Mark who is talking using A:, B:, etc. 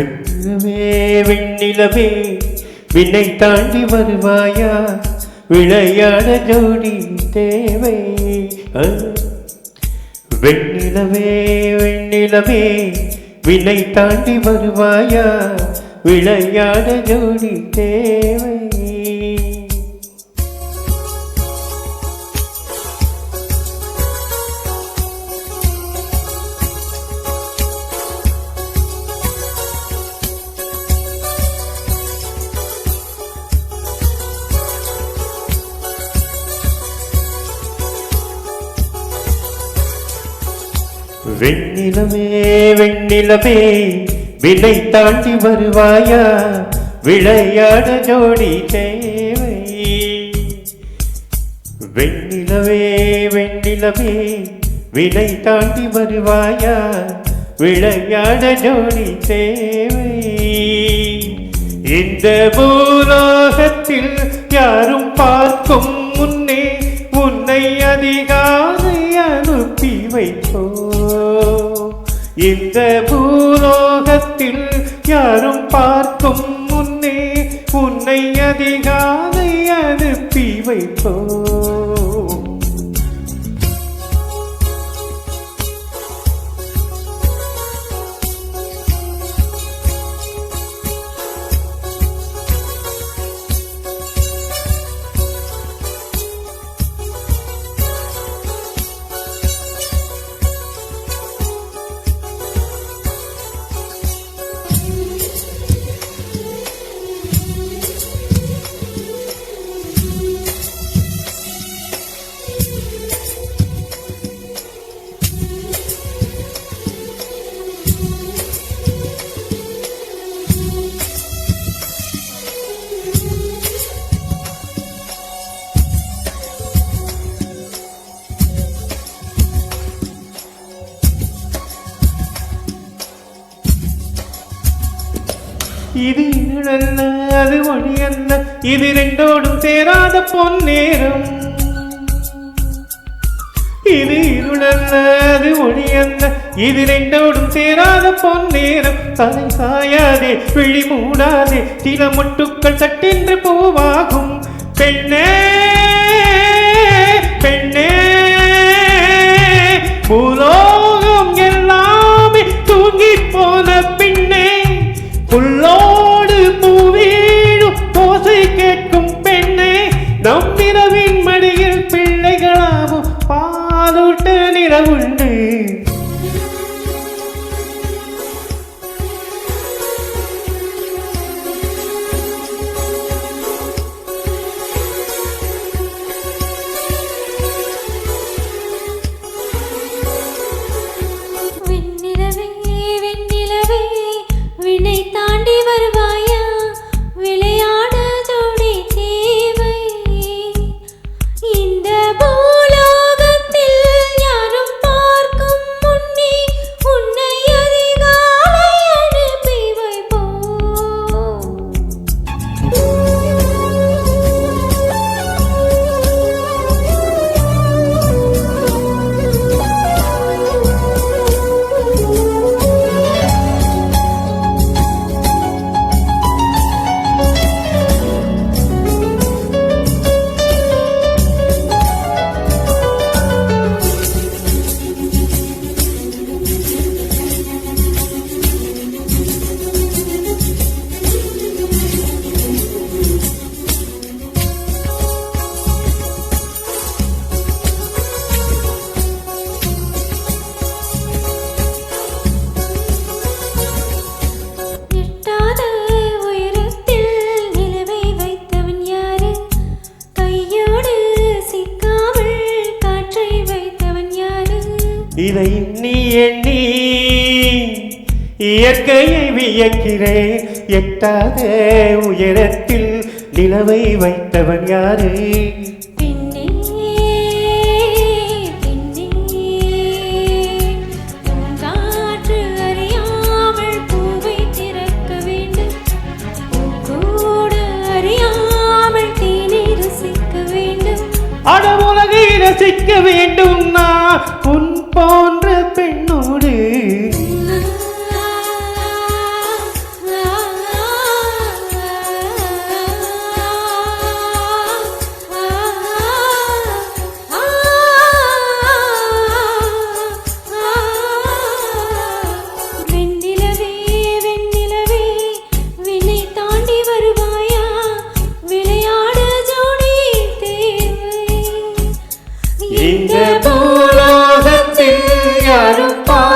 A: வெண்ணிலவே வெண்ணிலவே விண்ணை தாண்டி வருவாயா விளையாட ஜோடி தேவை. வெண்ணிலவே வெண்ணிலவே விண்ணை தாண்டி வருவாயா விளையாட ஜோடி தேவை. வெண்ணிலவே வெண்ணிலவே விண்ணை தாண்டி வருவாயா விளையாட ஜோடி தேவை. வெண்ணிலவே வெண்ணிலவே விண்ணை தாண்டி வருவாயா விளையாட ஜோடி தேவை. இந்த பூலோகத்தில் யாரும் பார்க்கும் முன்னே உன்னை அதிகாலை அனுப்பி வைப்போ. இந்த பூலோகத்தில் யாரும் பார்க்கும் முன்னே உன்னை அதிகாலை அனுப்பி வைப்போ. இது இருளல்ல அது ஒளி அல்ல, இது ரெண்டோடும் சேராத பொன்னேரம். இது இருளல்ல அது ஒளி அல்ல, இது ரெண்டோடும் சேராத பொன்னேரம். தலை சாயாதே விழி மூடாதே சில முட்டுக்கள் சட்டென்று பூவாகும். பெண்ணே பெண்ணே பூலோகம் எல்லாமே தூங்கி போன பின்னே புல்லோடு பூவீழும் ஓசை கேட்கும் பெண்ணே. நம் நிலவின் மடியில் பிள்ளைகளாவும் பாலூட்ட நிலவுண்டு. இதை நீ எண்ணி இயற்கையை வியக்கிறேன். எட்டாத உயரத்தில் நிலவை வைத்தவன் யாரு? அடவுலகை ரசிக்க வேண்டும் நான் உன் போன்ற பெண்ணோடு.
B: கருப்பா